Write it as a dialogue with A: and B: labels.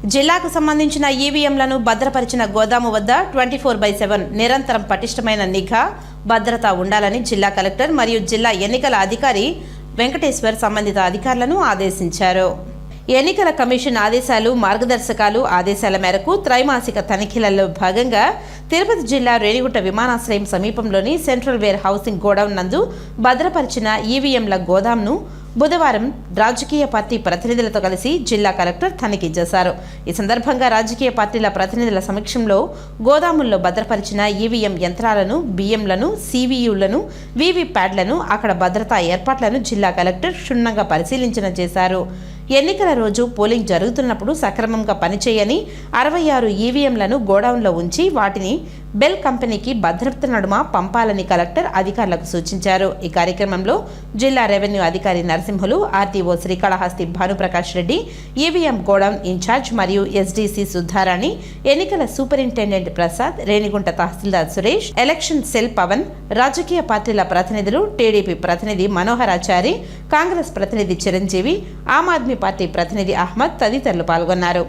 A: జిల్లాకు సంబంధించిన ఈవీఎంలను భద్రపరిచిన గోదాము వద్ద 24/7 నిరంతరం పటిష్టమైన నిఘా భద్రత ఉండాలని జిల్లా కలెక్టర్ మరియు జిల్లా ఎన్నికల అధికారి వెంకటేశ్వర్ సంబంధిత అధికారులను ఆదేశించారు. ఎన్నికల కమిషన్ ఆదేశాలు మార్గదర్శకాలు ఆదేశాల మేరకు త్రైమాసిక తనిఖీలలో భాగంగా తిరుపతి జిల్లా రేణిగుంట విమానాశ్రయం సమీపంలోని సెంట్రల్ వేర్ హౌసింగ్ గోడౌన్ నందు భద్రపరిచిన ఈవీఎంల గోదాంను బుధవారం రాజకీయ పార్టీ ప్రతినిధులతో కలిసి జిల్లా కలెక్టర్ తనిఖీ చేశారు. ఈ సందర్భంగా రాజకీయ పార్టీల ప్రతినిధుల సమక్షంలో గోదాముల్లో భద్రపరిచిన ఈవీఎం యంత్రాలను, బియ్యంలను, సివియులను, వీవీప్యాడ్లను, అక్కడ భద్రతా ఏర్పాట్లను జిల్లా కలెక్టర్ క్షుణ్ణంగా పరిశీలించిన చేశారు. ఎన్నికల రోజు పోలింగ్ జరుగుతున్నప్పుడు సక్రమంగా పనిచేయని 66 ఈవీఎంలను గోడౌన్లో ఉంచి వాటిని బెల్ కంపెనీకి భద్రత నడుమ పంపాలని కలెక్టర్ అధికారులకు సూచించారు. ఈ కార్యక్రమంలో జిల్లా రెవెన్యూ అధికారి Narasimhulu, RTO Srikalahasti Bhanuprakash Reddy, EVM godown incharge మరియు ఎస్డీసీ సుధారాణి, ఎన్నికల superintendent Prasad, Renigunta tahsildar Suresh, election cell Pavan, రాజకీయ పార్టీల ప్రతినిధులు, టీడీపీ ప్రతినిధి మనోహరాచారి, కాంగ్రెస్ ప్రతినిధి చిరంజీవి, ఆమ్ ఆద్మీ పార్టీ ప్రతినిధి అహ్మద్ తదితరులు పాల్గొన్నారు.